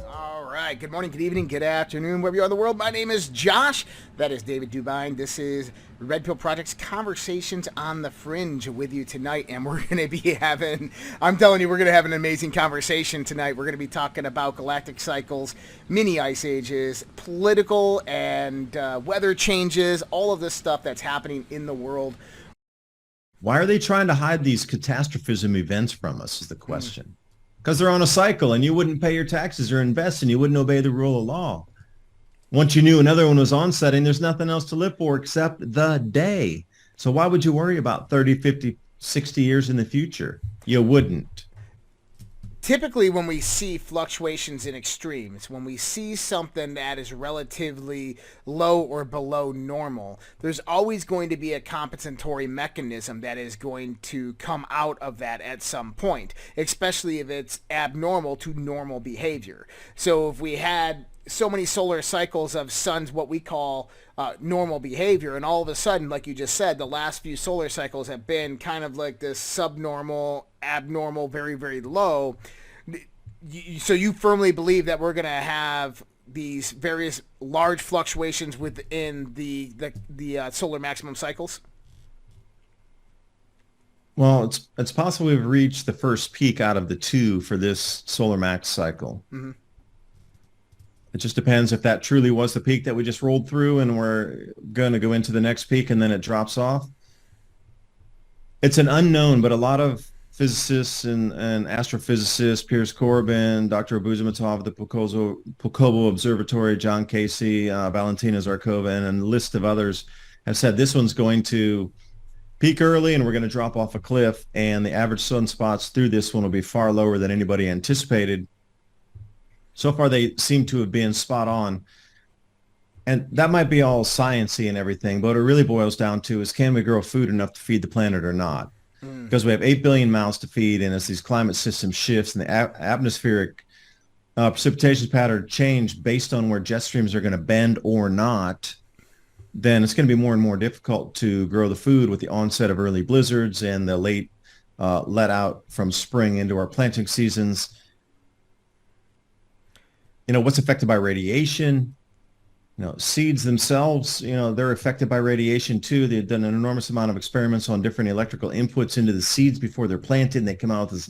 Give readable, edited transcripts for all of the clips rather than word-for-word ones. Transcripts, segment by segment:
All right. Good morning, good evening, good afternoon, wherever you are in the world. My name is Josh. That is David Dubine. This is Red Pill Project's Conversations on the Fringe with you tonight. And we're going to be I'm telling you, we're going to have an amazing conversation tonight. We're going to be talking about galactic cycles, mini ice ages, political and weather changes, all of this stuff that's happening in the world. Why are they trying to hide these catastrophism events from us is the question. Because they're on a cycle and you wouldn't pay your taxes or invest and you wouldn't obey the rule of law. Once you knew another one was onsetting, there's nothing else to live for except the day. So why would you worry about 30, 50, 60 years in the future? You wouldn't. Typically, when we see fluctuations in extremes, when we see something that is relatively low or below normal, there's always going to be a compensatory mechanism that is going to come out of that at some point, especially if it's abnormal to normal behavior. So if we had so many solar cycles of sun's what we call normal behavior, and all of a sudden, like you just said, the last few solar cycles have been kind of like this subnormal, abnormal, very, very low. So you firmly believe that we're going to have these various large fluctuations within the solar maximum cycles? Well, it's possible we've reached the first peak out of the two for this solar max cycle. Mm-hmm. It just depends if that truly was the peak that we just rolled through and we're going to go into the next peak and then it drops off. It's an unknown, but a lot of physicists and astrophysicists, Piers Corbin, Dr. Abuzamatov at the Pulkovo Observatory, John Casey, Valentina Zarkova, and a list of others have said this one's going to peak early and we're going to drop off a cliff, and the average sunspots through this one will be far lower than anybody anticipated. So far, they seem to have been spot on. And that might be all sciencey and everything, but what it really boils down to is, can we grow food enough to feed the planet or not? Because we have 8 billion mouths to feed, and as these climate systems shifts and the atmospheric precipitation pattern change based on where jet streams are going to bend or not, then it's going to be more and more difficult to grow the food with the onset of early blizzards and the late let out from spring into our planting seasons. You know, what's affected by radiation? You know, seeds themselves, you know, they're affected by radiation too. They've done an enormous amount of experiments on different electrical inputs into the seeds before they're planted, and they come out with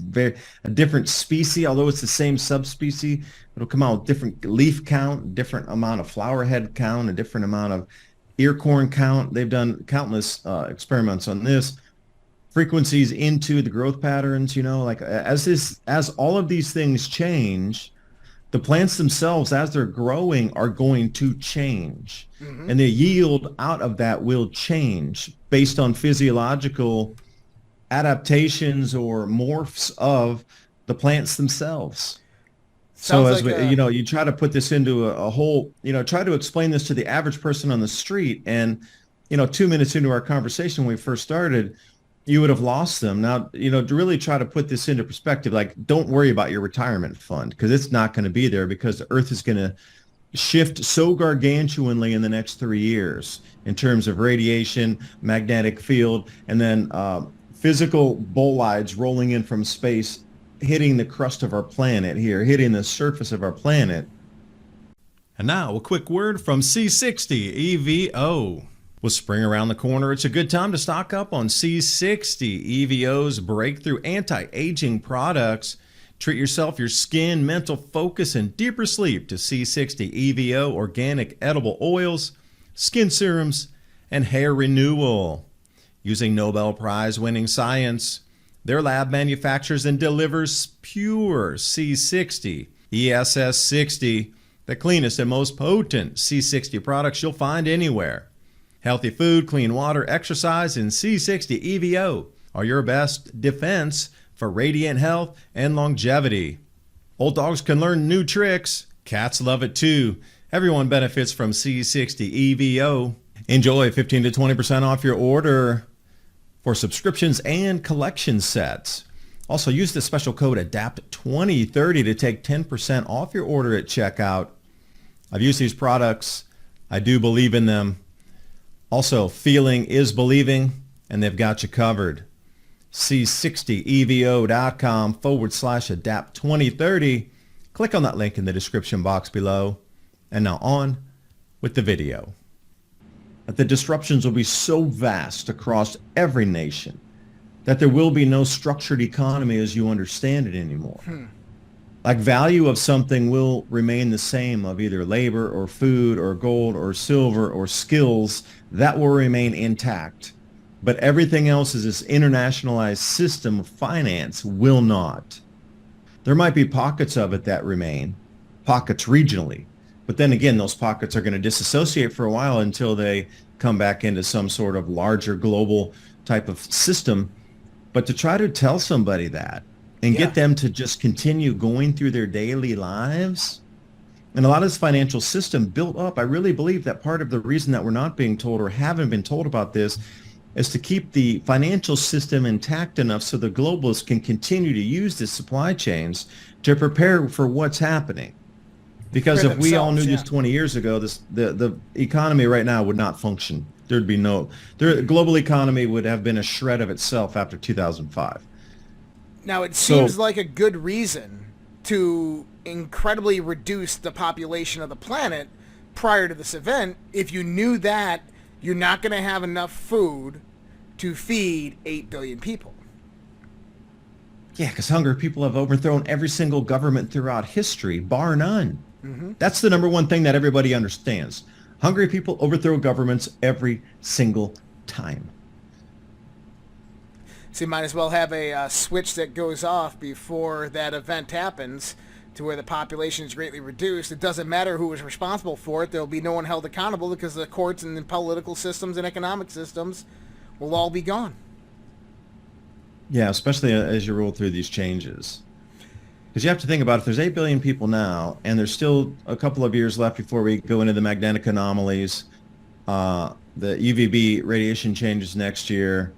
a different species. Although it's the same subspecies, it'll come out with different leaf count, different amount of flower head count, a different amount of ear corn count. They've done countless experiments on this. Frequencies into the growth patterns, you know, like as all of these things change, the plants themselves, as they're growing, are going to change. Mm-hmm. And the yield out of that will change based on physiological adaptations or morphs of the plants themselves. So as you try to put this into a whole, try to explain this to the average person on the street. And, 2 minutes into our conversation when we first started, you would have lost them. Now, to really try to put this into perspective, like, don't worry about your retirement fund, because it's not going to be there, because the earth is going to shift so gargantuanly in the next 3 years in terms of radiation, magnetic field, and then physical bolides rolling in from space, hitting the crust of our planet here, hitting the surface of our planet. And now a quick word from C60 EVO. With spring around the corner, it's a good time to stock up on C60 EVO's breakthrough anti-aging products. Treat yourself, your skin, mental focus, and deeper sleep to C60 EVO organic edible oils, skin serums, and hair renewal. Using Nobel Prize-winning science, their lab manufactures and delivers pure C60 ESS60, the cleanest and most potent C60 products you'll find anywhere. Healthy food, clean water, exercise, and C60 EVO are your best defense for radiant health and longevity. Old dogs can learn new tricks. Cats love it too. Everyone benefits from C60 EVO. Enjoy 15 to 20% off your order for subscriptions and collection sets. Also, use the special code ADAPT2030 to take 10% off your order at checkout. I've used these products. I do believe in them. Also, feeling is believing, and they've got you covered. C60evo.com/ADAPT2030 Click on that link in the description box below. And now on with the video. That the disruptions will be so vast across every nation that there will be no structured economy as you understand it anymore. Like value of something will remain the same, of either labor or food or gold or silver or skills, that will remain intact. But everything else is this internationalized system of finance will not. There might be pockets of it that remain, pockets regionally. But then again, those pockets are going to disassociate for a while until they come back into some sort of larger global type of system. But to try to tell somebody that and get them to just continue going through their daily lives, and a lot of this financial system built up, I really believe that part of the reason that we're not being told or haven't been told about this is to keep the financial system intact enough so the globalists can continue to use the supply chains to prepare for what's happening. Because if we all knew this 20 years ago, the economy right now would not function. There'd be the global economy would have been a shred of itself after 2005. Now, it seems like a good reason to incredibly reduce the population of the planet prior to this event if you knew that you're not going to have enough food to feed 8 billion people. Yeah, because hungry people have overthrown every single government throughout history, bar none. That's the number one thing that everybody understands. Hungry people overthrow governments every single time. So you might as well have a switch that goes off before that event happens to where the population is greatly reduced. It doesn't matter who was responsible for it. There'll be no one held accountable because the courts and the political systems and economic systems will all be gone. Yeah, especially as you roll through these changes. Because you have to think about, if there's 8 billion people now, and there's still a couple of years left before we go into the magnetic anomalies, the UVB radiation changes next year,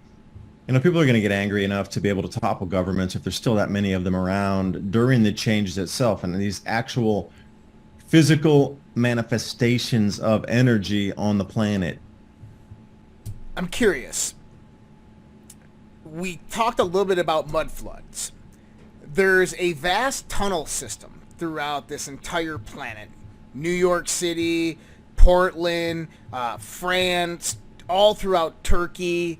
people are going to get angry enough to be able to topple governments if there's still that many of them around during the changes itself. And these actual physical manifestations of energy on the planet. I'm curious. We talked a little bit about mud floods. There's a vast tunnel system throughout this entire planet. New York City, Portland, France, all throughout Turkey.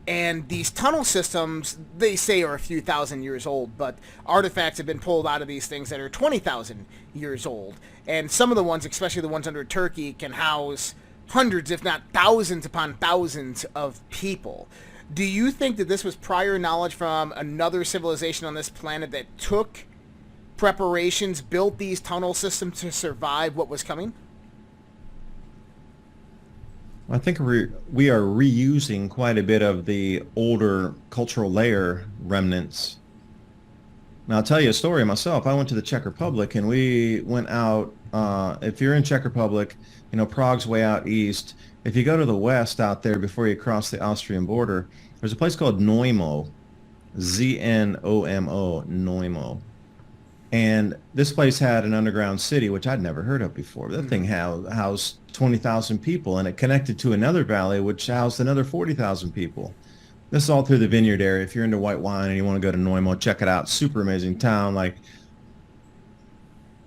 And these tunnel systems, they say, are a few thousand years old, but artifacts have been pulled out of these things that are 20,000 years old. And some of the ones, especially the ones under Turkey, can house hundreds, if not thousands upon thousands of people. Do you think that this was prior knowledge from another civilization on this planet that took preparations, built these tunnel systems to survive what was coming? I think we are reusing quite a bit of the older cultural layer remnants. Now, I'll tell you a story myself. I went to the Czech Republic, and we went out, if you're in Czech Republic, Prague's way out east. If you go to the west out there before you cross the Austrian border, there's a place called Neumo, Znomo, Neumo. And this place had an underground city, which I'd never heard of before. That thing housed 20,000 people, and it connected to another valley, which housed another 40,000 people. This is all through the vineyard area. If you're into white wine and you want to go to Neumo, check it out. Super amazing town. Like,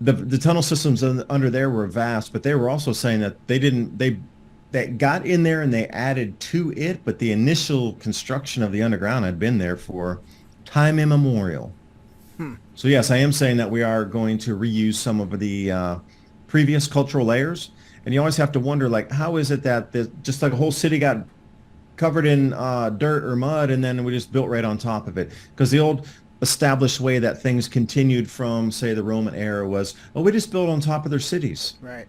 the tunnel systems under there were vast, but they were also saying that they got in there and they added to it, but the initial construction of the underground had been there for time immemorial. So yes, I am saying that we are going to reuse some of the previous cultural layers, and you always have to wonder, like, how is it that just like a whole city got covered in dirt or mud, and then we just built right on top of it? Because the old established way that things continued from, say, the Roman era was, we just built on top of their cities. Right.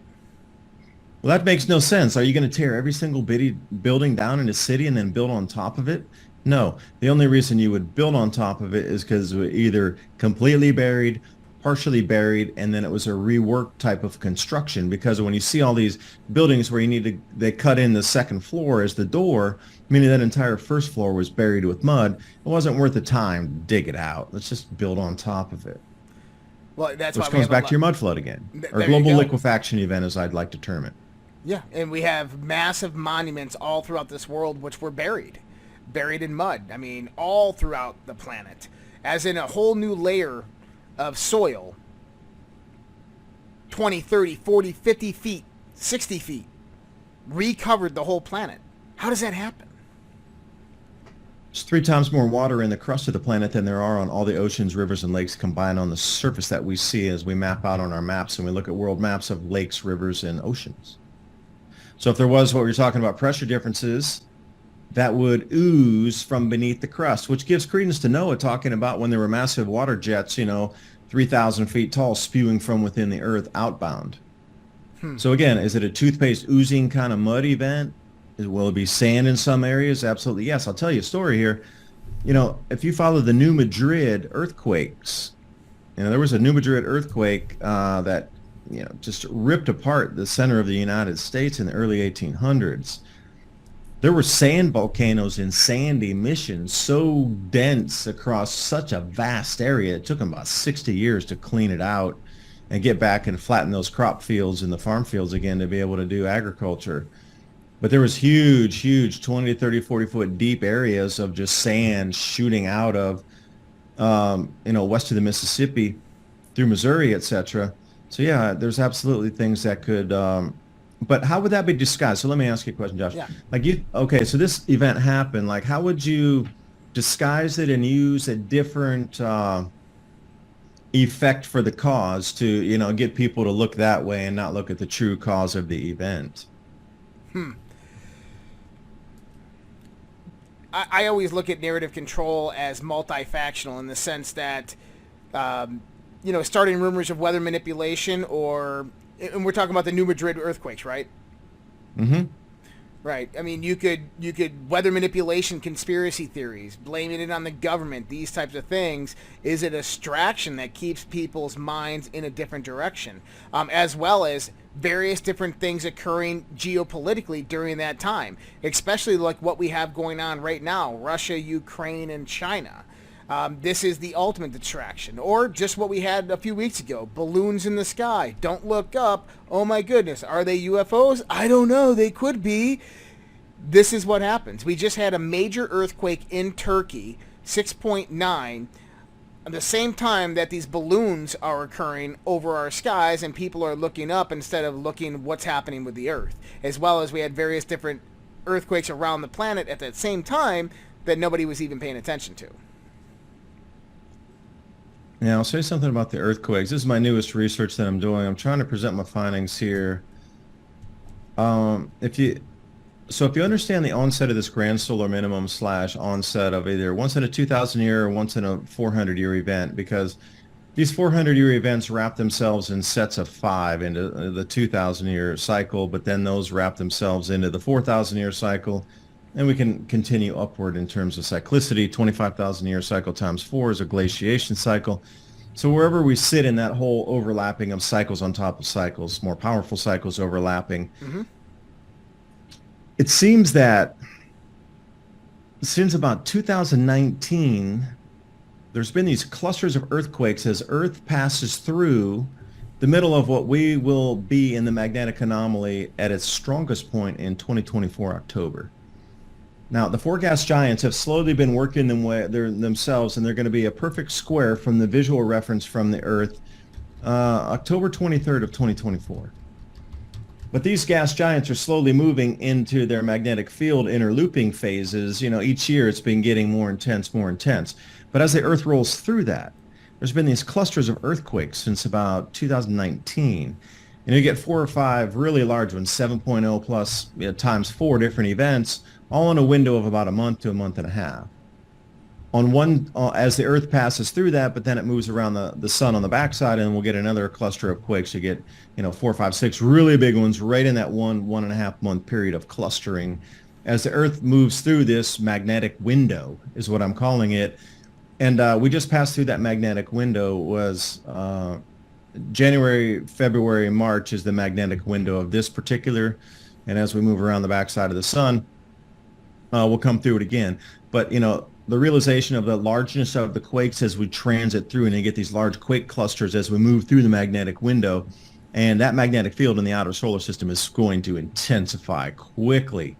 Well, that makes no sense. Are you going to tear every single bitty building down in a city and then build on top of it? No. The only reason you would build on top of it is because it was either completely buried, partially buried, and then it was a rework type of construction. Because when you see all these buildings where they cut in the second floor as the door, meaning that entire first floor was buried with mud, it wasn't worth the time to dig it out. Let's just build on top of it. Well, that's which comes back to your mud flood again, or global liquefaction event, as I'd like to term it. Yeah, and we have massive monuments all throughout this world which were buried in mud. I mean, all throughout the planet, as in a whole new layer of soil 20, 30, 40, 50 feet, 60 feet, recovered the whole planet. How does that happen? There's 3 times more water in the crust of the planet than there are on all the oceans, rivers, and lakes combined on the surface that we see as we map out on our maps and we look at world maps of lakes, rivers, and oceans. So if there was what we were talking about, pressure differences, that would ooze from beneath the crust, which gives credence to Noah talking about when there were massive water jets, 3,000 feet tall, spewing from within the earth outbound. So again, is it a toothpaste oozing kind of mud event? Will it be sand in some areas? Absolutely, yes. I'll tell you a story here. If you follow the New Madrid earthquakes, there was a New Madrid earthquake that, just ripped apart the center of the United States in the early 1800s. There were sand volcanoes and sand emissions so dense across such a vast area. It took them about 60 years to clean it out and get back and flatten those crop fields and the farm fields again to be able to do agriculture. But there was huge 20 to 30, 40 foot deep areas of just sand shooting out of, west of the Mississippi through Missouri, etc. So yeah, there's absolutely things that could, but how would that be disguised? So let me ask you a question, Josh. Yeah. So this event happened, how would you disguise it and use a different effect for the cause to, get people to look that way and not look at the true cause of the event? I always look at narrative control as multifactional in the sense that, starting rumors of weather manipulation and we're talking about the New Madrid earthquakes, right? Mm-hmm. Right. I mean, you could weather manipulation, conspiracy theories, blaming it on the government, these types of things is a distraction that keeps people's minds in a different direction, as well as various different things occurring geopolitically during that time, especially like what we have going on right now, Russia, Ukraine, and China. This is the ultimate distraction. Or just what we had a few weeks ago, balloons in the sky. Don't look up. Oh my goodness, are they UFOs? I don't know. They could be. This is what happens. We just had a major earthquake in Turkey, 6.9, at the same time that these balloons are occurring over our skies and people are looking up instead of looking what's happening with the earth. As well as we had various different earthquakes around the planet at that same time that nobody was even paying attention to. Yeah, I'll say something about the earthquakes. This is my newest research that I'm doing. I'm trying to present my findings here. If you understand the onset of this grand solar minimum / onset of either once in a 2,000-year or once in a 400-year event, because these 400-year events wrap themselves in sets of 5 into the 2,000-year cycle, but then those wrap themselves into the 4,000-year cycle, and we can continue upward in terms of cyclicity. 25,000-year cycle times 4 is a glaciation cycle. So wherever we sit in that whole overlapping of cycles on top of cycles, more powerful cycles overlapping, it seems that since about 2019, there's been these clusters of earthquakes as Earth passes through the middle of what we will be in the magnetic anomaly at its strongest point in 2024 October. Now, the four gas giants have slowly been working themselves, and they're going to be a perfect square from the visual reference from the Earth, October 23rd of 2024. But these gas giants are slowly moving into their magnetic field interlooping phases. Each year it's been getting more intense. But as the Earth rolls through that, there's been these clusters of earthquakes since about 2019. And you get 4 or 5 really large ones, 7.0 plus times 4 different events, all in a window of about a month to a month and a half. On one, as the Earth passes through that, but then it moves around the sun on the backside, and we'll get another cluster of quakes. You get, 4, 5, 6 really big ones right in that 1.5 month period of clustering. As the Earth moves through this magnetic window, is what I'm calling it. And we just passed through that magnetic window. Was January, February, March is the magnetic window of this particular. And as we move around the backside of the sun, we'll come through it again. But, the realization of the largeness of the quakes as we transit through, and you get these large quake clusters as we move through the magnetic window, and that magnetic field in the outer solar system is going to intensify quickly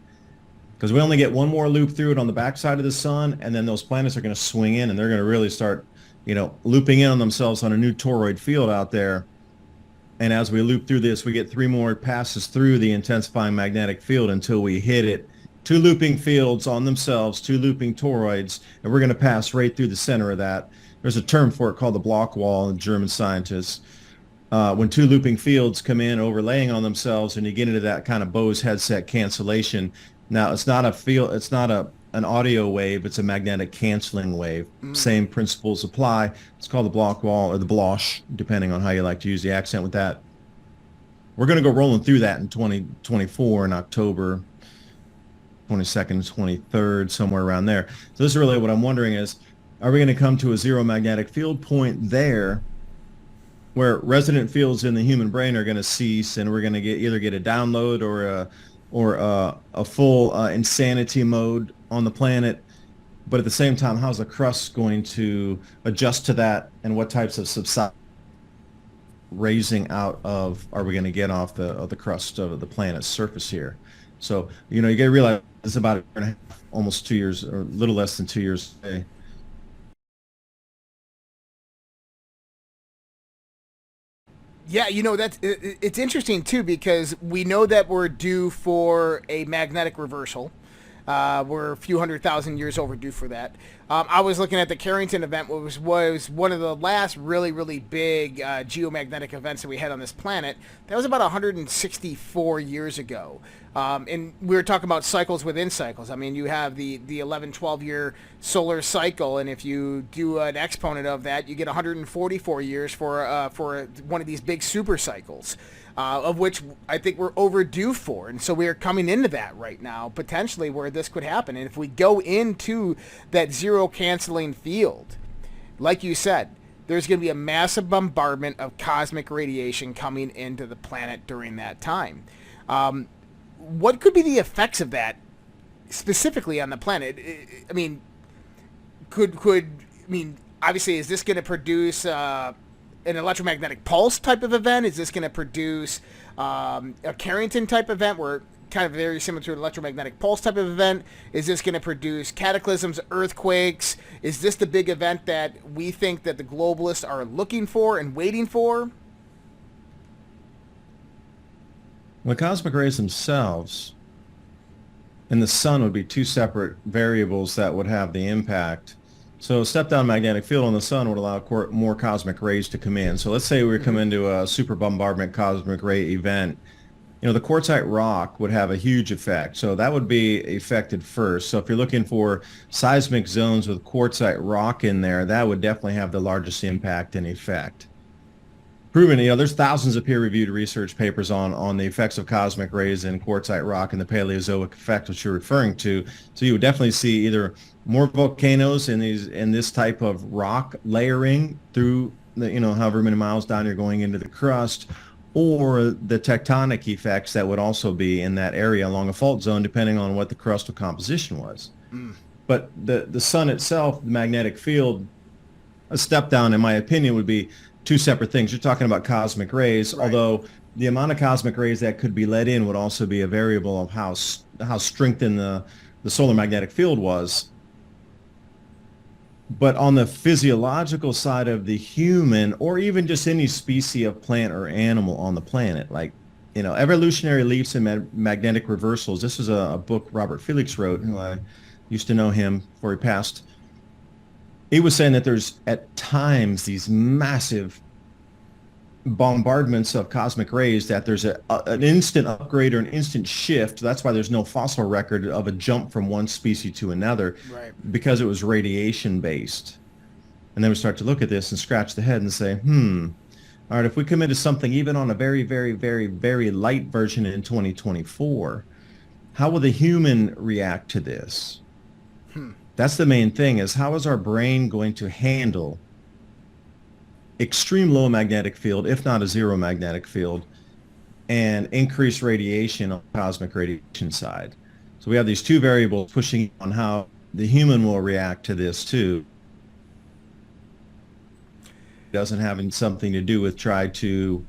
because we only get one more loop through it on the backside of the sun, and then those planets are going to swing in, and they're going to really start, looping in on themselves on a new toroid field out there. And as we loop through this, we get 3 more passes through the intensifying magnetic field until we hit it. 2 looping fields on themselves, 2 looping toroids, and we're going to pass right through the center of that. There's a term for it called the block wall in German scientists. When 2 looping fields come in overlaying on themselves and you get into that kind of Bose headset cancellation. Now, it's not a field, it's not an audio wave, it's a magnetic canceling wave. Same principles apply. It's called the block wall or the blosh, depending on how you like to use the accent with that. We're going to go rolling through that in 2024 in October 22nd, 23rd, somewhere around there. So this is really what I'm wondering is, are we going to come to a zero magnetic field point there where resident fields in the human brain are going to cease, and we're going to either get a download or a full insanity mode on the planet? But at the same time, how's the crust going to adjust to that, and what types of subside raising out of are we going to get off the crust of the planet's surface here? So, you got to realize it's about 1.5, almost 2 years, or a little less than 2 years away. Yeah, it's interesting too, because we know that we're due for a magnetic reversal. We're a few 100,000 years overdue for that. I was looking at the Carrington event, which was one of the last really, really big geomagnetic events that we had on this planet. That was about 164 years ago. And we were talking about cycles within cycles. I mean, you have the 11, 12-year solar cycle, and if you do an exponent of that, you get 144 years for one of these big super cycles. Of which I think we're overdue for. And so we're coming into that right now, potentially, where this could happen. And if we go into that zero canceling field, like you said, there's going to be a massive bombardment of cosmic radiation coming into the planet during that time. What could be the effects of that specifically on the planet? I mean, obviously, is this going to produce an electromagnetic pulse type of event? Is this going to produce a Carrington type event, where kind of very similar to an electromagnetic pulse type of event? Is this going to produce cataclysms, earthquakes? Is this the big event that we think that the globalists are looking for and waiting for? The cosmic rays themselves and the sun would be 2 separate variables that would have the impact. So a step-down magnetic field on the sun would allow more cosmic rays to come in. So let's say we come into a super bombardment cosmic ray event. The quartzite rock would have a huge effect. So that would be affected first. So if you're looking for seismic zones with quartzite rock in there, that would definitely have the largest impact and effect. Proven, there's thousands of peer-reviewed research papers on the effects of cosmic rays and quartzite rock and the Paleozoic effect, which you're referring to. So you would definitely see either more volcanoes in this type of rock layering through the, however many miles down you're going into the crust, or the tectonic effects that would also be in that area along a fault zone, depending on what the crustal composition was. But the sun itself, the magnetic field, a step down, in my opinion, would be 2 separate things. You're talking about cosmic rays, right, although the amount of cosmic rays that could be let in would also be a variable of how strengthened the solar magnetic field was. But on the physiological side of the human, or even just any species of plant or animal on the planet, like, evolutionary leaps and magnetic reversals. This is a book Robert Felix wrote, who I used to know him before he passed. He was saying that there's at times these massive bombardments of cosmic rays, that there's an instant upgrade or an instant shift. That's why there's no fossil record of a jump from one species to another, right, because it was radiation based. And then we start to look at this and scratch the head and say, all right, if we come into something even on a very, very, very, very light version in 2024, how will the human react to this? That's the main thing, is how is our brain going to handle extreme low magnetic field, if not a zero magnetic field, and increased radiation on the cosmic radiation side? So we have these 2 variables pushing on how the human will react to this too. It doesn't have something to do with try to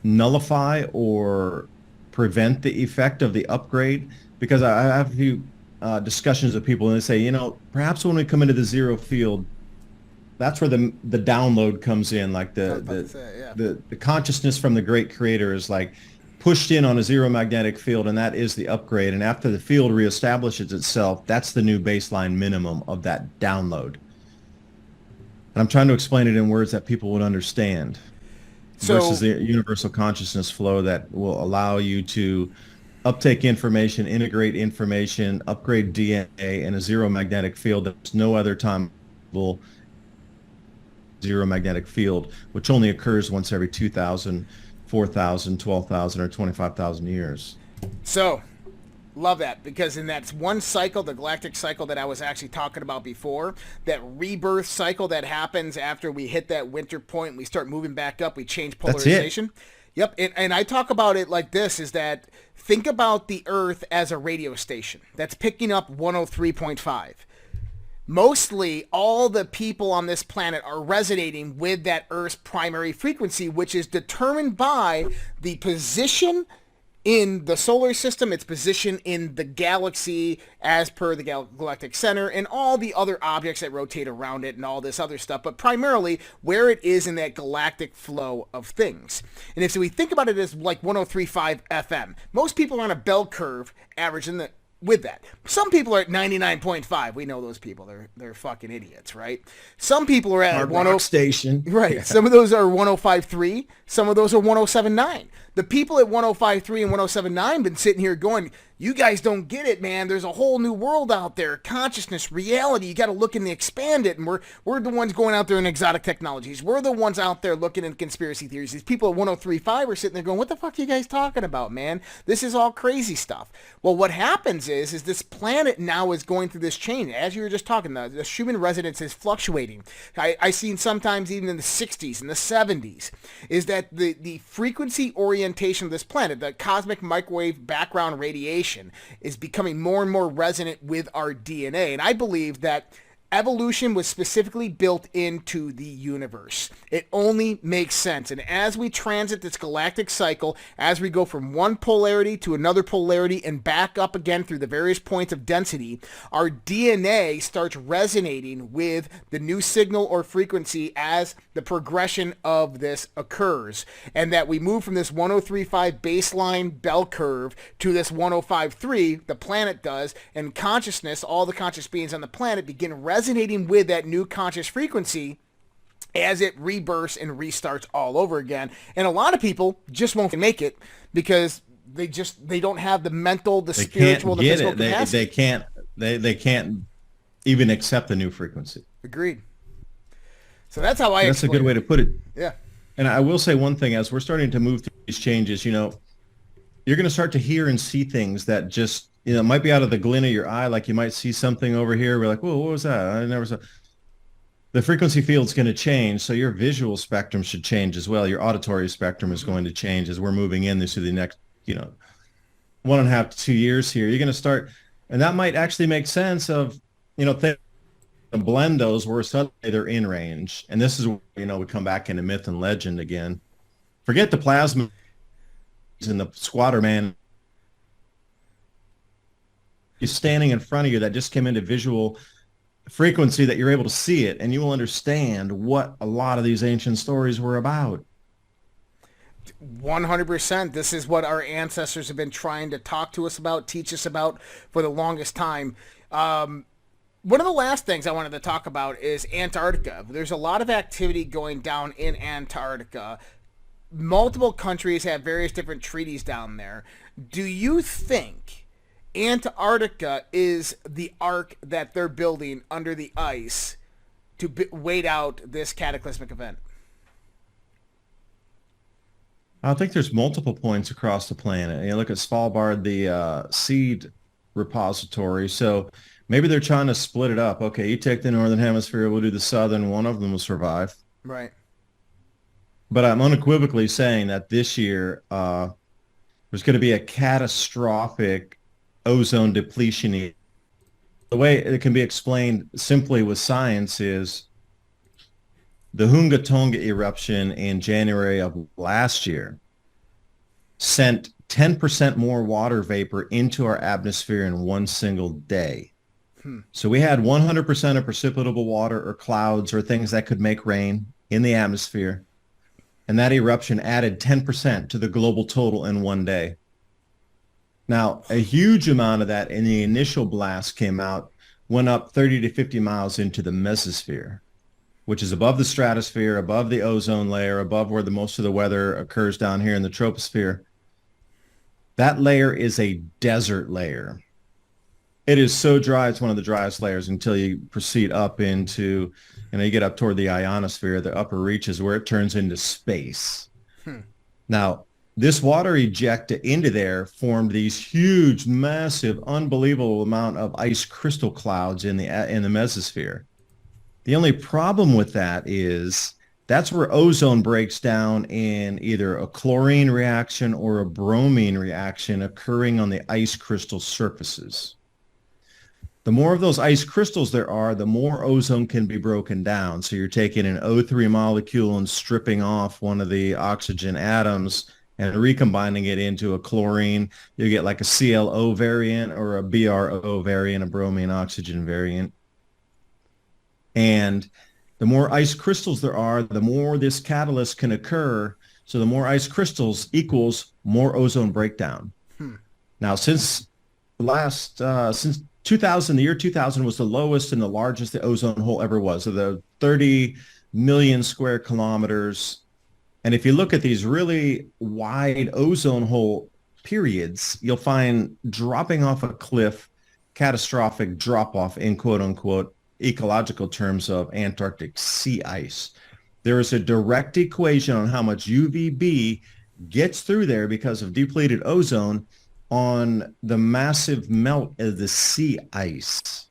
nullify or prevent the effect of the upgrade, because I have a few discussions with people, and they say, perhaps when we come into the zero field, that's where the download comes in, like I was about to say, yeah. the consciousness from the great creator is like pushed in on a zero magnetic field, and that is the upgrade. And after the field reestablishes itself, that's the new baseline minimum of that download. And I'm trying to explain it in words that people would understand, So versus the universal consciousness flow that will allow you to uptake information, integrate information, upgrade DNA in a zero magnetic field. There's no other time will zero magnetic field, which only occurs once every 2,000, 4,000, 12,000, or 25,000 years. So, love that, because in that one cycle, the galactic cycle that I was actually talking about before, that rebirth cycle that happens after we hit that winter point, we start moving back up, we change polarization. Yep, and I talk about it like this, is that think about the Earth as a radio station that's picking up 103.5. Mostly all the people on this planet are resonating with that Earth's primary frequency, which is determined by the position in the solar system, its position in the galaxy as per the galactic center, and all the other objects that rotate around it and all this other stuff, but primarily where it is in that galactic flow of things. And if so we think about it as like 103.5 FM, most people are on a bell curve average in the with that. Some people are at 99.5. We know those people. They're fucking idiots, right? Some people are at Hard rock station. Right. Yeah. Some of those are 105.3. Some of those are 107.9. The people at 105.3 and 107.9 been sitting here going, you guys don't get it, man. There's a whole new world out there. Consciousness, reality. You got to look and expand it. And we're the ones going out there in exotic technologies. We're the ones out there looking at conspiracy theories. These people at 103.5 are sitting there going, what the fuck are you guys talking about, man? This is all crazy stuff. Well, what happens is this planet now is going through this change. As you were just talking, the Schumann resonance is fluctuating. I seen sometimes even in the 60s and the 70s, is that the frequency orientation of this planet, the cosmic microwave background radiation, is becoming more and more resonant with our DNA. And I believe that evolution was specifically built into the universe. It only makes sense. And as we transit this galactic cycle, as we go from one polarity to another polarity and back up again through the various points of density, our DNA starts resonating with the new signal or frequency as the progression of this occurs. And that we move from this 103.5 baseline bell curve to this 105.3, the planet does, and consciousness, all the conscious beings on the planet begin resonating with that new conscious frequency as it rebirths and restarts all over again. And a lot of people just won't make it because they don't have the mental, the spiritual, the physical capacity. They can't even accept the new frequency. Agreed. So that's how I. That's a good way to put it. Yeah. And I will say one thing: as we're starting to move through these changes, you're going to start to hear and see things that just might be out of the glint of your eye. Like you might see something over here. We're like, whoa, what was that? I never saw. The frequency field's going to change, so your visual spectrum should change as well. Your auditory spectrum is going to change as we're moving in this to the next, 1.5 to 2 years here. You're going to start, and that might actually make sense of, blend those where suddenly they're in range. And this is, we come back into myth and legend again. Forget the plasma and the squatter man. He's standing in front of you that just came into visual frequency that you're able to see it, and you will understand what a lot of these ancient stories were about. 100%. This is what our ancestors have been trying to talk to us about, teach us about for the longest time. One of the last things I wanted to talk about is Antarctica. There's a lot of activity going down in Antarctica. Multiple countries have various different treaties down there. Do you think Antarctica is the ark that they're building under the ice to wait out this cataclysmic event? I think there's multiple points across the planet. Look at Svalbard, the seed repository. So maybe they're trying to split it up. Okay, you take the northern hemisphere, we'll do the southern. One of them will survive. Right. But I'm unequivocally saying that this year there's going to be a catastrophic ozone depletion. The way it can be explained simply with science is the Hunga Tonga eruption in January of last year sent 10% more water vapor into our atmosphere in one single day. So we had 100% of precipitable water or clouds or things that could make rain in the atmosphere. And that eruption added 10% to the global total in one day. Now, a huge amount of that in the initial blast went up 30 to 50 miles into the mesosphere, which is above the stratosphere, above the ozone layer, above where the most of the weather occurs down here in the troposphere. That layer is a desert layer. It is so dry, it's one of the driest layers until you proceed up into, you get up toward the ionosphere, the upper reaches where it turns into space. Now, this water ejected into there formed these huge, massive, unbelievable amount of ice crystal clouds in the mesosphere. The only problem with that is that's where ozone breaks down in either a chlorine reaction or a bromine reaction occurring on the ice crystal surfaces. The more of those ice crystals there are, the more ozone can be broken down. So you're taking an O3 molecule and stripping off one of the oxygen atoms and recombining it into a chlorine. You get like a ClO variant or a BRO variant, a bromine oxygen variant. And the more ice crystals there are, the more this catalyst can occur. So the more ice crystals equals more ozone breakdown. Now, since 2000, the year 2000 was the lowest and the largest the ozone hole ever was. So the 30 million square kilometers. And if you look at these really wide ozone hole periods, you'll find dropping off a cliff, catastrophic drop off in quote unquote ecological terms of Antarctic sea ice. There is a direct equation on how much UVB gets through there because of depleted ozone on the massive melt of the sea ice.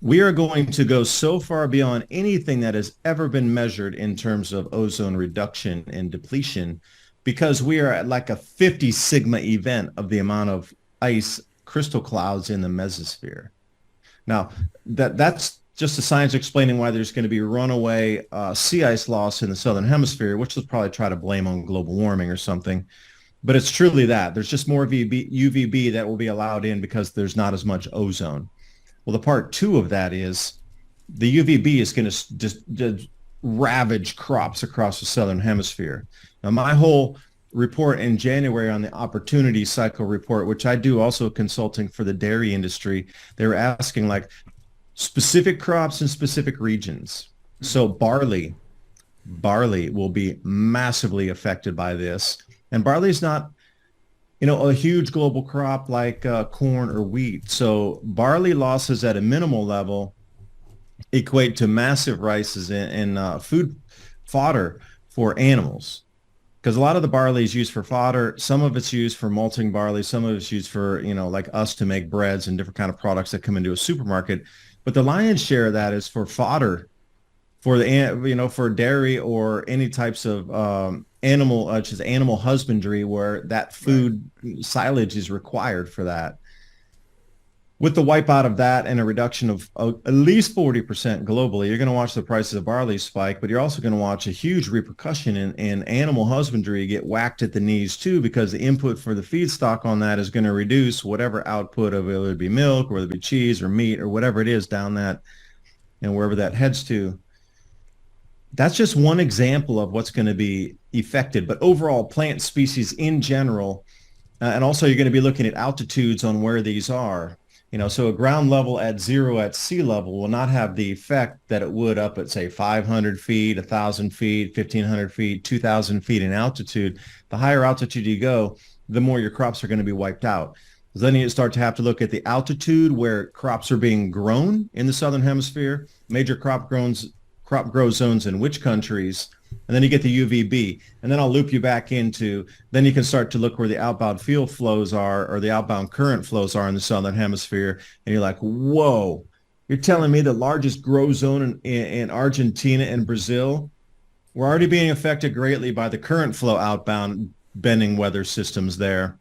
We are going to go so far beyond anything that has ever been measured in terms of ozone reduction and depletion because we are at like a 50 sigma event of the amount of ice crystal clouds in the mesosphere. Now, that's just the science explaining why there's going to be runaway sea ice loss in the southern hemisphere, which they'll probably try to blame on global warming or something. But it's truly that. There's just more UVB that will be allowed in because there's not as much ozone. Well, the part two of that is the UVB is going to just ravage crops across the southern hemisphere. Now, my whole report in January on the opportunity cycle report, which I do also consulting for the dairy industry, they were asking like specific crops in specific regions. So barley will be massively affected by this. And barley is not, a huge global crop like corn or wheat. So barley losses at a minimal level equate to massive rises in food fodder for animals. Because a lot of the barley is used for fodder. Some of it's used for malting barley. Some of it's used for, like us to make breads and different kind of products that come into a supermarket. But the lion's share of that is for fodder for for dairy or any types of animal husbandry where that food silage is required for that. With the wipeout of that and a reduction of at least 40% globally, you're going to watch the prices of barley spike, but you're also going to watch a huge repercussion in animal husbandry get whacked at the knees too, because the input for the feedstock on that is going to reduce whatever output of whether it be milk, whether it be cheese or meat or whatever it is down that and wherever that heads to. That's just one example of what's going to be affected, but overall plant species in general, and also you're going to be looking at altitudes on where these are. So a ground level at zero at sea level will not have the effect that it would up at, say, 500 feet, 1,000 feet, 1,500 feet, 2,000 feet in altitude. The higher altitude you go, the more your crops are going to be wiped out. Then you start to have to look at the altitude where crops are being grown in the southern hemisphere, major crop grow zones in which countries, and then you get the UVB. And then I'll loop you back into, then you can start to look where the outbound field flows are or the outbound current flows are in the southern hemisphere. And you're like, whoa, you're telling me the largest grow zone in Argentina and Brazil, we're already being affected greatly by the current flow outbound bending weather systems there.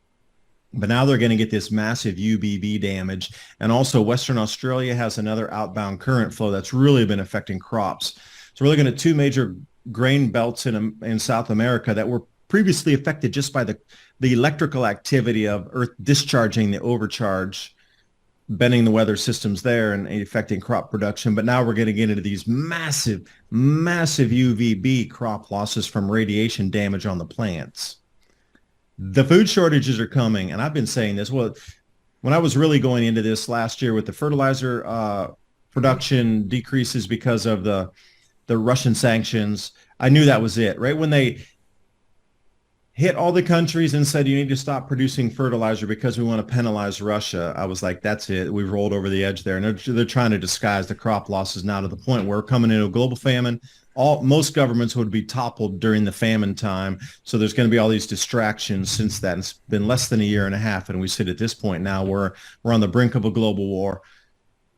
But now they're going to get this massive UVB damage. And also Western Australia has another outbound current flow that's really been affecting crops. So we're looking at two major grain belts in South America that were previously affected just by the electrical activity of Earth discharging the overcharge bending the weather systems there and affecting crop production. But now we're going to get into these massive UVB crop losses from radiation damage on the plants. The food shortages are coming, and I've been saying this. Well, when I was really going into this last year with the fertilizer production decreases because of the Russian sanctions, I knew that was it. Right when they hit all the countries and said, you need to stop producing fertilizer because we want to penalize Russia, I was like, that's it. We've rolled over the edge there. And they're trying to disguise the crop losses now to the point where we're coming into a global famine. Most governments would be toppled during the famine time. So there's going to be all these distractions since that. It's been less than a year and a half. And we sit at this point now where we're on the brink of a global war.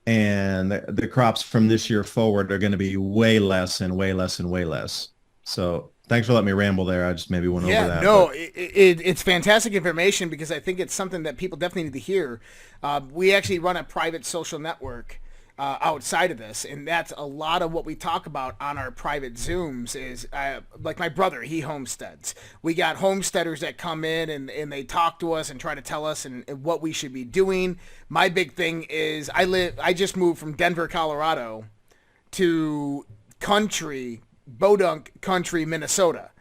And the crops from this year forward are going to be way less and way less and way less. So thanks for letting me ramble there. I just maybe went over that. No, it's fantastic information because I think it's something that people definitely need to hear. We actually run a private social network outside of this, and that's a lot of what we talk about on our private Zooms is like my brother, he homesteads. We got homesteaders that come in and they talk to us and try to tell us and what we should be doing. My big thing is I just moved from Denver, Colorado to Bodunk country, Minnesota.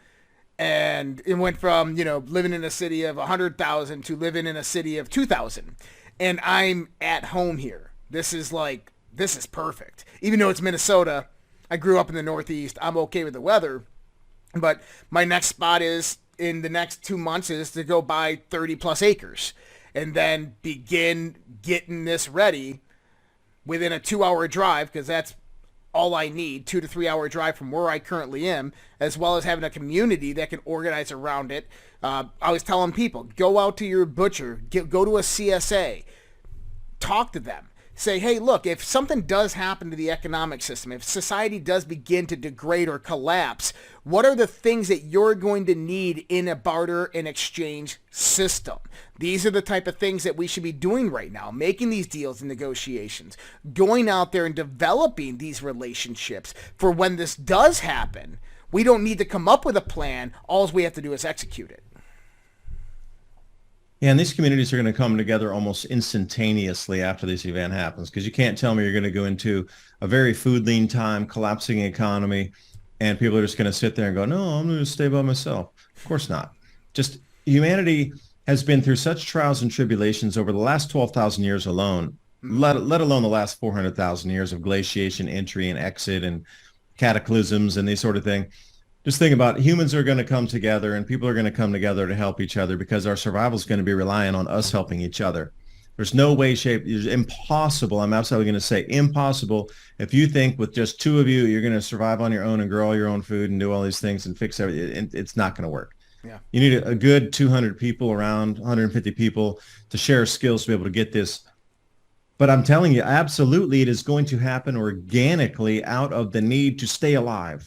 And it went from, living in a city of 100,000 to living in a city of 2,000. And I'm at home here. This is perfect. Even though it's Minnesota, I grew up in the Northeast. I'm okay with the weather. But my next spot is in the next 2 months is to go buy 30 plus acres and then begin getting this ready within a 2-hour drive, because that's all I need, 2 to 3 hour drive from where I currently am, as well as having a community that can organize around it. I was telling people, go out to your butcher, go to a CSA, talk to them. Say, hey, look, if something does happen to the economic system, if society does begin to degrade or collapse, what are the things that you're going to need in a barter and exchange system? These are the type of things that we should be doing right now, making these deals and negotiations, going out there and developing these relationships for when this does happen. We don't need to come up with a plan. All we have to do is execute it. Yeah, and these communities are going to come together almost instantaneously after this event happens, because you can't tell me you're going to go into a very food lean time, collapsing economy, and people are just going to sit there and go, no, I'm going to stay by myself. Of course not. Just humanity has been through such trials and tribulations over the last 12,000 years alone, let alone the last 400,000 years of glaciation, entry and exit and cataclysms and these sort of thing. Just think about humans are going to come together and people are going to come together to help each other, because our survival is going to be relying on us helping each other. There's no way, shape, it's impossible. I'm absolutely going to say impossible. If you think with just two of you, you're going to survive on your own and grow all your own food and do all these things and fix everything, it's not going to work. Yeah. You need a good 200 people, around 150 people to share skills to be able to get this. But I'm telling you, absolutely, it is going to happen organically out of the need to stay alive.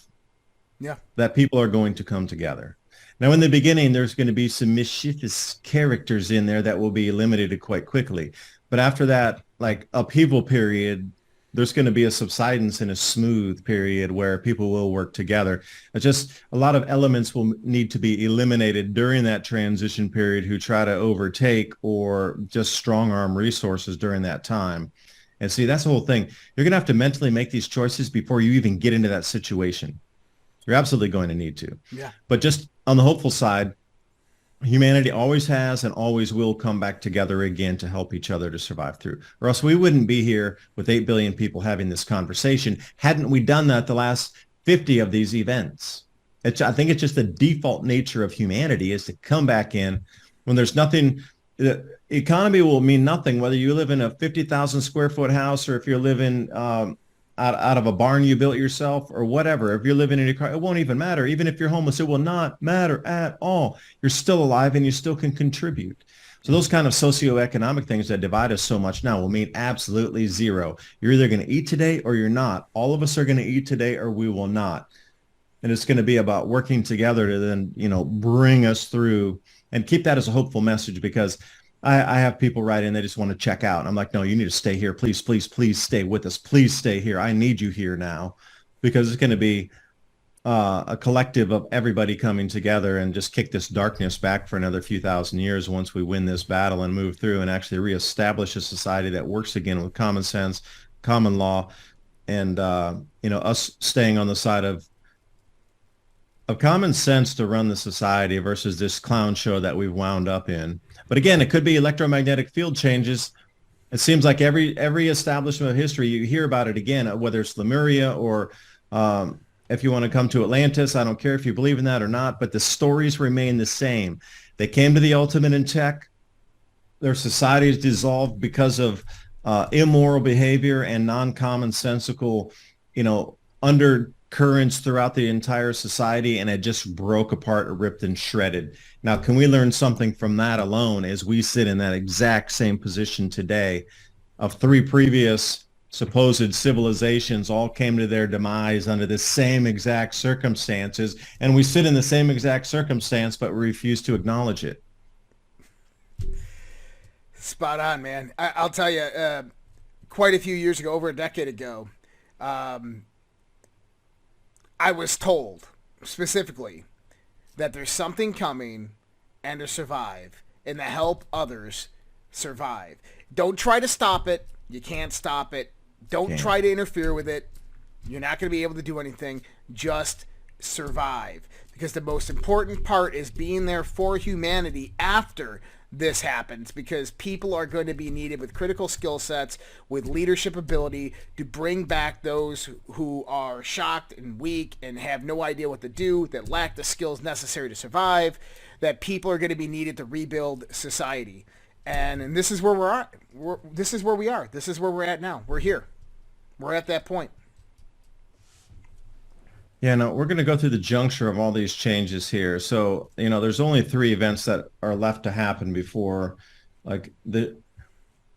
Yeah. That people are going to come together. Now, in the beginning, there's going to be some mischievous characters in there that will be eliminated quite quickly. But after that, like upheaval period, there's going to be a subsidence and a smooth period where people will work together. It's just a lot of elements will need to be eliminated during that transition period who try to overtake or just strong arm resources during that time. And see, that's the whole thing. You're going to have to mentally make these choices before you even get into that situation. You're absolutely going to need to. Yeah. But just on the hopeful side, humanity always has and always will come back together again to help each other to survive through. Or else we wouldn't be here with 8 billion people having this conversation hadn't we done that the last 50 of these events. I think it's just the default nature of humanity is to come back in when there's nothing. The economy will mean nothing whether you live in a 50,000 square foot house or if you're living out of a barn you built yourself or whatever. If you're living in your car, it won't even matter. Even if you're homeless, it will not matter at all. You're still alive and you still can contribute. So those kind of socioeconomic things that divide us so much now will mean absolutely zero. You're either going to eat today or you're not. All of us are going to eat today or we will not. And it's going to be about working together to then, bring us through and keep that as a hopeful message, because I have people write in, they just want to check out. I'm like, no, you need to stay here. Please, please, please stay with us. Please stay here. I need you here now, because it's going to be a collective of everybody coming together and just kick this darkness back for another few thousand years once we win this battle and move through and actually reestablish a society that works again with common sense, common law, and us staying on the side of common sense to run the society versus this clown show that we've wound up in. But again, it could be electromagnetic field changes. It seems like every establishment of history, you hear about it again, whether it's Lemuria or if you want to come to Atlantis. I don't care if you believe in that or not, but the stories remain the same. They came to the ultimate in tech. Their societies dissolved because of immoral behavior and non-commonsensical, undercurrents throughout the entire society, and it just broke apart, ripped and shredded. Now, can we learn something from that alone as we sit in that exact same position today of three previous supposed civilizations all came to their demise under the same exact circumstances, and we sit in the same exact circumstance, but we refuse to acknowledge it? Spot on, man. I'll tell you, quite a few years ago, over a decade ago, I was told specifically that there's something coming and to survive and to help others survive. Don't try to stop it. You can't stop it. Don't try to interfere with it. You're not going to be able to do anything. Just survive. Because the most important part is being there for humanity after this happens, because people are going to be needed with critical skill sets, with leadership ability to bring back those who are shocked and weak and have no idea what to do, that lack the skills necessary to survive, that people are going to be needed to rebuild society. And this is where we're at. This is where we are. This is where we're at now. We're here. We're at that point. Yeah, no, we're going to go through the juncture of all these changes here. So, there's only three events that are left to happen before, like, the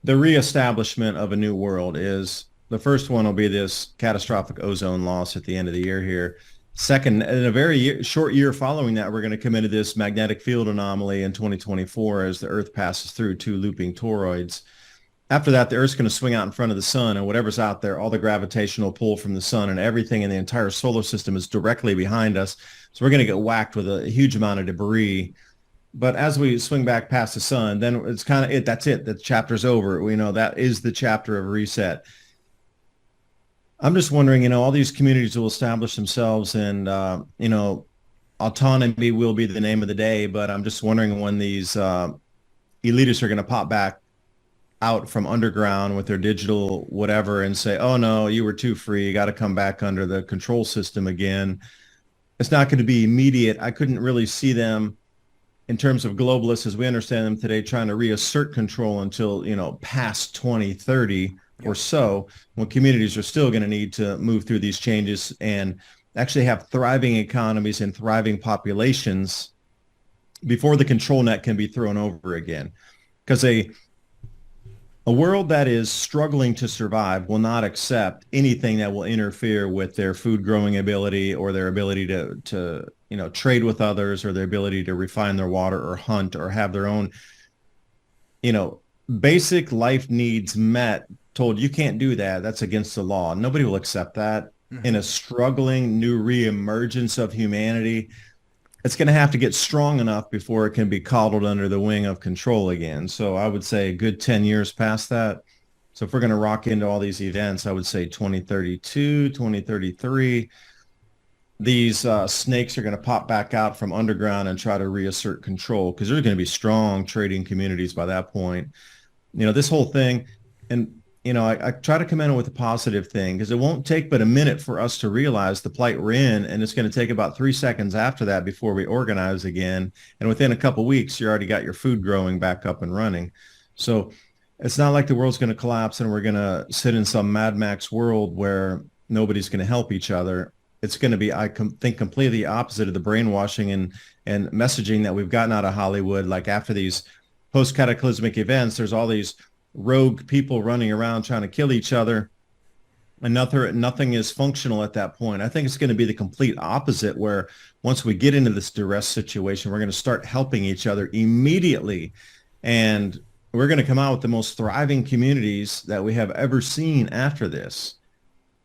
reestablishment of a new world is, the first one will be this catastrophic ozone loss at the end of the year here. Second, in a very short year following that, we're going to come into this magnetic field anomaly in 2024 as the Earth passes through two looping toroids. After that, the Earth's going to swing out in front of the sun, and whatever's out there, all the gravitational pull from the sun and everything in the entire solar system is directly behind us. So we're going to get whacked with a huge amount of debris. But as we swing back past the sun, then it's kind of it. That's it. The chapter's over. We know that is the chapter of reset. I'm just wondering, all these communities will establish themselves, and, autonomy will be the name of the day. But I'm just wondering when these elitists are going to pop back out from underground with their digital whatever and say, oh no, you were too free, you got to come back under the control system again. It's not going to be immediate. I couldn't really see them in terms of globalists as we understand them today trying to reassert control until past 2030 or so, when communities are still going to need to move through these changes and actually have thriving economies and thriving populations before the control net can be thrown over again. Because a world that is struggling to survive will not accept anything that will interfere with their food growing ability or their ability to trade with others, or their ability to refine their water or hunt or have their own, basic life needs met. Told you can't do that. That's against the law. Nobody will accept that. Mm-hmm. In a struggling new reemergence of humanity, it's going to have to get strong enough before it can be coddled under the wing of control again. So I would say a good 10 years past that. So if we're going to rock into all these events, I would say 2032, 2033, these snakes are going to pop back out from underground and try to reassert control, because there's going to be strong trading communities by that point. This whole thing, and I try to come in with a positive thing, because it won't take but a minute for us to realize the plight we're in, and it's going to take about 3 seconds after that before we organize again. And within a couple of weeks, you already got your food growing back up and running. So it's not like the world's going to collapse and we're going to sit in some Mad Max world where nobody's going to help each other. It's going to be, I think, completely opposite of the brainwashing and messaging that we've gotten out of Hollywood. Like after these post-cataclysmic events, there's all these rogue people running around trying to kill each other, and nothing is functional at that point. I think it's going to be the complete opposite, where once we get into this duress situation, we're going to start helping each other immediately, and we're going to come out with the most thriving communities that we have ever seen after this.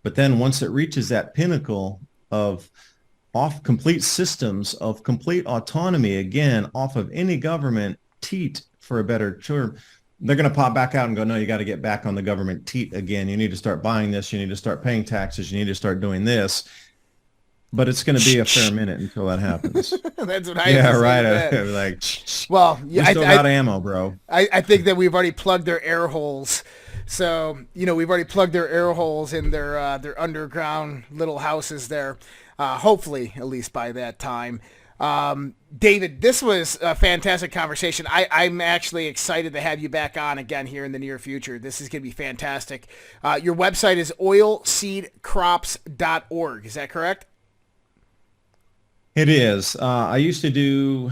But then once it reaches that pinnacle of off complete systems of complete autonomy, again, off of any government teat, for a better term, they're going to pop back out and go, no, you got to get back on the government teat again. You need to start buying this. You need to start paying taxes. You need to start doing this. But it's going to be a fair minute until that happens. That's what I Yeah, say right. to Like, well, we still got ammo, bro. I think that we've already plugged their air holes. So, we've already plugged their air holes in their underground little houses there. Hopefully, at least by that time. David, this was a fantastic conversation. I'm actually excited to have you back on again here in the near future. This is going to be fantastic. Your website is oilseedcrops.org. Is that correct? It is. I used to do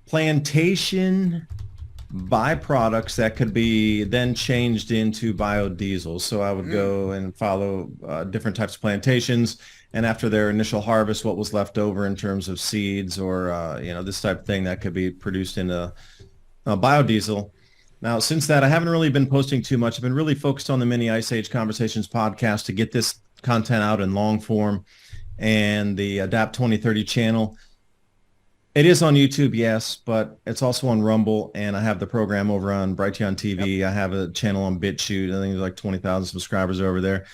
plantation byproducts that could be then changed into biodiesel. So I would go and follow different types of plantations, and after their initial harvest, what was left over in terms of seeds or this type of thing that could be produced into biodiesel. Now, since that, I haven't really been posting too much. I've been really focused on the Mini Ice Age Conversations podcast to get this content out in long form, and the Adapt 2030 channel. It is on YouTube, yes, but it's also on Rumble, and I have the program over on Brighteon TV. Yep. I have a channel on BitChute. I think there's like 20,000 subscribers over there.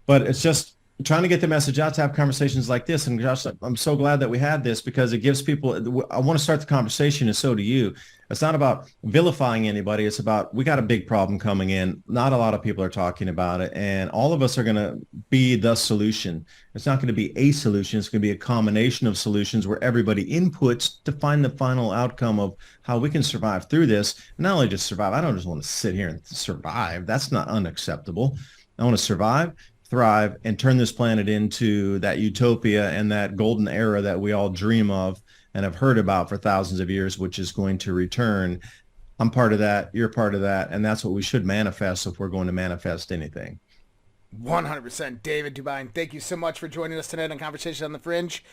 But it's just trying to get the message out to have conversations like this. And Josh, I'm so glad that we had this, because it gives people, I want to start the conversation, and so do you. It's not about vilifying anybody. It's about, we got a big problem coming in. Not a lot of people are talking about it, and all of us are going to be the solution. It's not going to be a solution. It's going to be a combination of solutions where everybody inputs to find the final outcome of how we can survive through this. Not only just survive. I don't just want to sit here and survive. That's not unacceptable. I want to survive, thrive, and turn this planet into that utopia and that golden era that we all dream of and have heard about for thousands of years, which is going to return. I'm part of that. You're part of that. And that's what we should manifest if we're going to manifest anything. 100%. David Dubine, thank you so much for joining us tonight on Conversation on the Fringe.